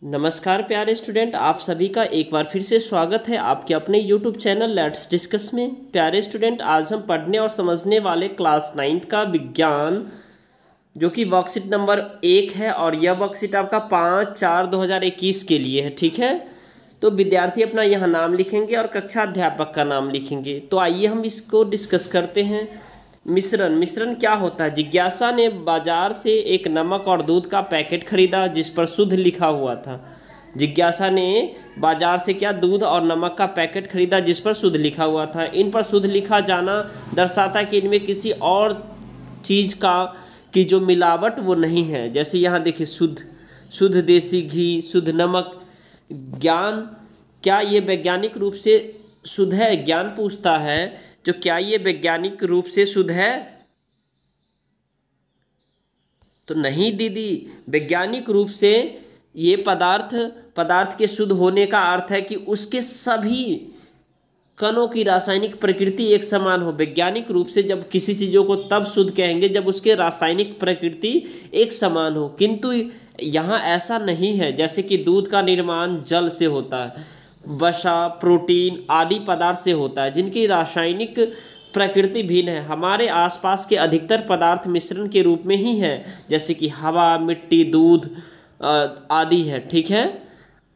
नमस्कार प्यारे स्टूडेंट, आप सभी का एक बार फिर से स्वागत है आपके अपने YouTube चैनल लेट्स डिस्कस में। प्यारे स्टूडेंट, आज हम पढ़ने और समझने वाले क्लास 9th का विज्ञान जो कि वर्कशीट नंबर 1 है और यह वर्कशीट आपका 5/4/2021 के लिए है। ठीक है, तो विद्यार्थी अपना यहाँ नाम लिखेंगे और कक्षा अध्यापक का नाम लिखेंगे। तो आइए हम इसको डिस्कस करते हैं। मिश्रण क्या होता है। जिज्ञासा ने बाजार से एक नमक और दूध का पैकेट खरीदा जिस पर शुद्ध लिखा हुआ था। जिज्ञासा ने बाजार से क्या दूध और नमक का पैकेट खरीदा जिस पर शुद्ध लिखा हुआ था। इन पर शुद्ध लिखा जाना दर्शाता है कि इनमें किसी और चीज़ की जो मिलावट वो नहीं है। जैसे यहाँ देखिए, शुद्ध देसी घी, शुद्ध नमक। ज्ञान, क्या ये वैज्ञानिक रूप से शुद्ध है। ज्ञान पूछता है जो क्या ये वैज्ञानिक रूप से शुद्ध है। तो नहीं दीदी, वैज्ञानिक रूप से ये पदार्थ के शुद्ध होने का अर्थ है कि उसके सभी कणों की रासायनिक प्रकृति एक समान हो। वैज्ञानिक रूप से जब किसी चीज़ों को तब शुद्ध कहेंगे जब उसके रासायनिक प्रकृति एक समान हो, किंतु यहाँ ऐसा नहीं है। जैसे कि दूध का निर्माण जल से होता है, वसा, प्रोटीन आदि पदार्थ से होता है जिनकी रासायनिक प्रकृति भिन्न है। हमारे आसपास के अधिकतर पदार्थ मिश्रण के रूप में ही हैं, जैसे कि हवा, मिट्टी, दूध आदि है। ठीक है,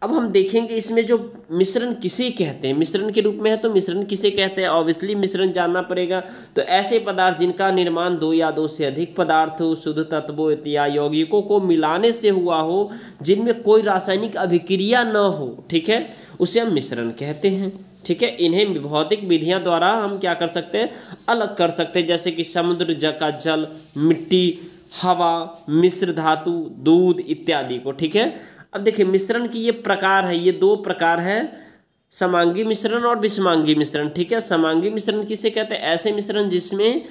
अब हम देखेंगे इसमें जो मिश्रण किसे कहते हैं। मिश्रण के रूप में है तो मिश्रण किसे कहते हैं, ऑब्वियसली मिश्रण जानना पड़ेगा। तो ऐसे पदार्थ जिनका निर्माण दो या दो से अधिक पदार्थों, शुद्ध तत्वों या यौगिकों को मिलाने से हुआ हो, जिनमें कोई रासायनिक अभिक्रिया न हो, ठीक है, उसे हम मिश्रण कहते हैं। ठीक है, इन्हें भौतिक विधियां द्वारा हम क्या कर सकते हैं, अलग कर सकते हैं। जैसे कि समुद्र का जल, मिट्टी, हवा, मिश्र धातु, दूध इत्यादि को। ठीक है, अब देखिए मिश्रण की ये प्रकार है, ये दो प्रकार है, समांगी मिश्रण और विषमांगी मिश्रण। ठीक है, समांगी मिश्रण किसे कहते हैं, ऐसे मिश्रण जिसमें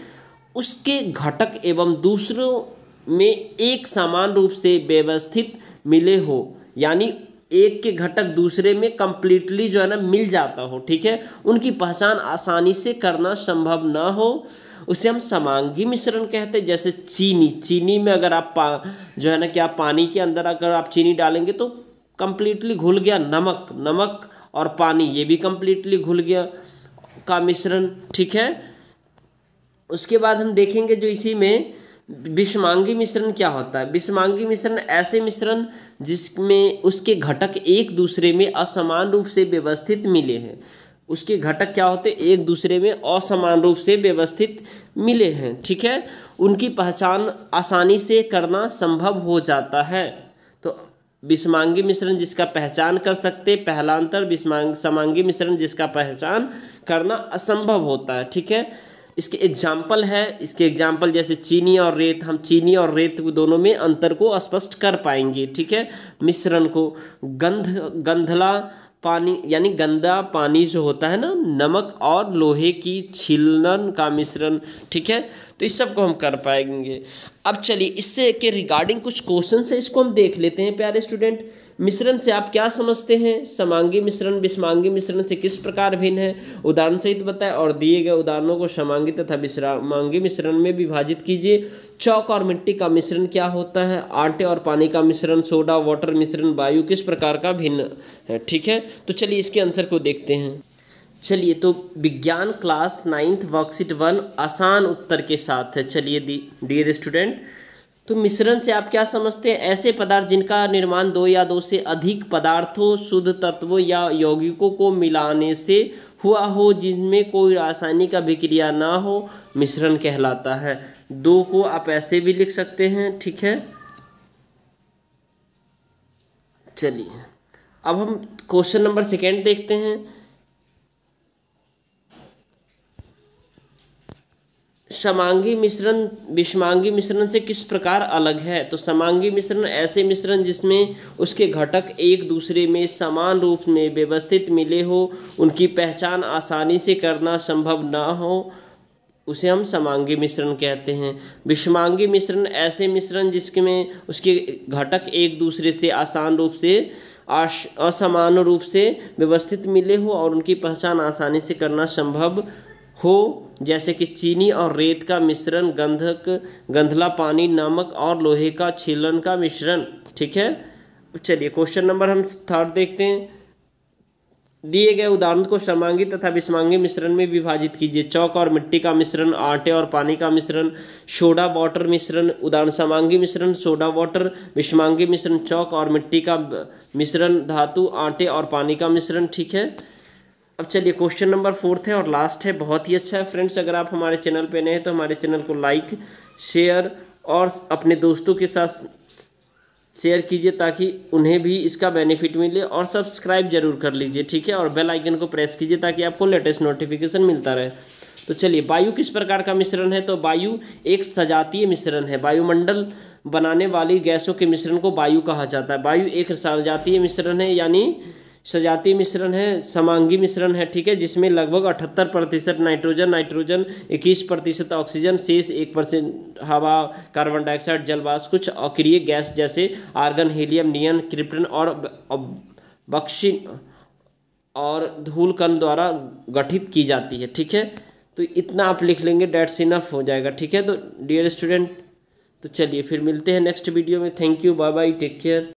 उसके घटक एवं दूसरों में एक समान रूप से व्यवस्थित मिले हो, यानी एक के घटक दूसरे में कंप्लीटली जो है ना मिल जाता हो। ठीक है, उनकी पहचान आसानी से करना संभव ना हो, उसे हम समांगी मिश्रण कहते हैं। जैसे चीनी में अगर आप जो है ना क्या पानी के अंदर अगर आप चीनी डालेंगे तो कंप्लीटली घुल गया। नमक और पानी ये भी कंप्लीटली घुल गया का मिश्रण। ठीक है, उसके बाद हम देखेंगे जो इसी में विषमांगी मिश्रण क्या होता है। विषमांगी मिश्रण ऐसे मिश्रण जिसमें उसके घटक एक दूसरे में असमान रूप से व्यवस्थित मिले हैं। उसके घटक क्या होते हैं, एक दूसरे में असमान रूप से व्यवस्थित मिले हैं। ठीक है, उनकी पहचान आसानी से करना संभव हो जाता है। तो विषमांगी मिश्रण जिसका पहचान कर सकते, पहला अंतर। समांगी मिश्रण जिसका पहचान करना असंभव होता है। ठीक है, इसके एग्जाम्पल है, इसके एग्जाम्पल जैसे चीनी और रेत। हम चीनी और रेत दोनों में अंतर को स्पष्ट कर पाएंगे। ठीक है, मिश्रण को गंधला पानी यानी गंदा पानी जो होता है ना, नमक और लोहे की छीलन का मिश्रण। ठीक है, तो इस सब को हम कर पाएंगे। अब चलिए इससे के रिगार्डिंग कुछ क्वेश्चन है, इसको हम देख लेते हैं। प्यारे स्टूडेंट, मिश्रण से आप क्या समझते हैं, समांगी मिश्रण विषमांगी मिश्रण से किस प्रकार भिन्न है, उदाहरण सहित बताएं और दिए गए उदाहरणों को समांगी तथा विषमांगी मिश्रण में विभाजित कीजिए। चौक और मिट्टी का मिश्रण क्या होता है, आटे और पानी का मिश्रण, सोडा वाटर मिश्रण, वायु किस प्रकार का भिन्न है। ठीक है, तो चलिए इसके आंसर को देखते हैं। चलिए, तो विज्ञान क्लास 9th वर्कशीट 1 आसान उत्तर के साथ है। चलिए डियर स्टूडेंट, तो मिश्रण से आप क्या समझते हैं, ऐसे पदार्थ जिनका निर्माण दो या दो से अधिक पदार्थों, शुद्ध तत्वों या यौगिकों को मिलाने से हुआ हो, जिनमें कोई रासायनिक अभिक्रिया ना हो, मिश्रण कहलाता है। दो को आप ऐसे भी लिख सकते हैं। ठीक है, चलिए अब हम क्वेश्चन नंबर 2 देखते हैं। समांगी मिश्रण विषमांगी मिश्रण से किस प्रकार अलग है। तो समांगी मिश्रण ऐसे मिश्रण जिसमें उसके घटक एक दूसरे में समान रूप में व्यवस्थित मिले हो, उनकी पहचान आसानी से करना संभव ना हो, उसे हम समांगी मिश्रण कहते हैं। विषमांगी मिश्रण ऐसे मिश्रण जिसमें उसके घटक एक दूसरे से आसान रूप से असमान रूप से व्यवस्थित मिले हो और उनकी पहचान आसानी से करना संभव हो, जैसे कि चीनी और रेत का मिश्रण, गंधला पानी, नमक और लोहे का छीलन का मिश्रण। ठीक है, चलिए क्वेश्चन नंबर हम थर्ड देखते हैं। दिए गए उदाहरण को समांगी तथा विषमांगी मिश्रण में विभाजित कीजिए। चौक और मिट्टी का मिश्रण, आटे और पानी का मिश्रण, सोडा वाटर मिश्रण। उदाहरण समांगी मिश्रण सोडा वाटर, विषमांगी मिश्रण चौक और मिट्टी का मिश्रण, धातु आटे और पानी का मिश्रण। ठीक है, अब चलिए क्वेश्चन नंबर फोर्थ है और लास्ट है, बहुत ही अच्छा है फ्रेंड्स। अगर आप हमारे चैनल पे नए हैं तो हमारे चैनल को लाइक शेयर और अपने दोस्तों के साथ शेयर कीजिए ताकि उन्हें भी इसका बेनिफिट मिले, और सब्सक्राइब जरूर कर लीजिए। ठीक है, और बेल आइकन को प्रेस कीजिए ताकि आपको लेटेस्ट नोटिफिकेशन मिलता रहे। तो चलिए, वायु किस प्रकार का मिश्रण है? तो वायु एक सजातीय मिश्रण है। वायुमंडल बनाने वाली गैसों के मिश्रण को वायु कहा जाता है। वायु एक सजातीय मिश्रण है, यानी सजातीय मिश्रण है, समांगी मिश्रण है। ठीक है, जिसमें लगभग 78% नाइट्रोजन, 21% ऑक्सीजन, शेष 1% हवा, कार्बन डाइऑक्साइड, जलवाष्प, कुछ अक्रिय गैस जैसे आर्गन, हीलियम, नियन, क्रिप्टन और बक्सीन और धूल कण द्वारा गठित की जाती है। ठीक है, तो इतना आप लिख लेंगे, डेट्स इनफ हो जाएगा। ठीक है, तो डियर स्टूडेंट, तो चलिए फिर मिलते हैं नेक्स्ट वीडियो में। Thank you, bye bye, take care.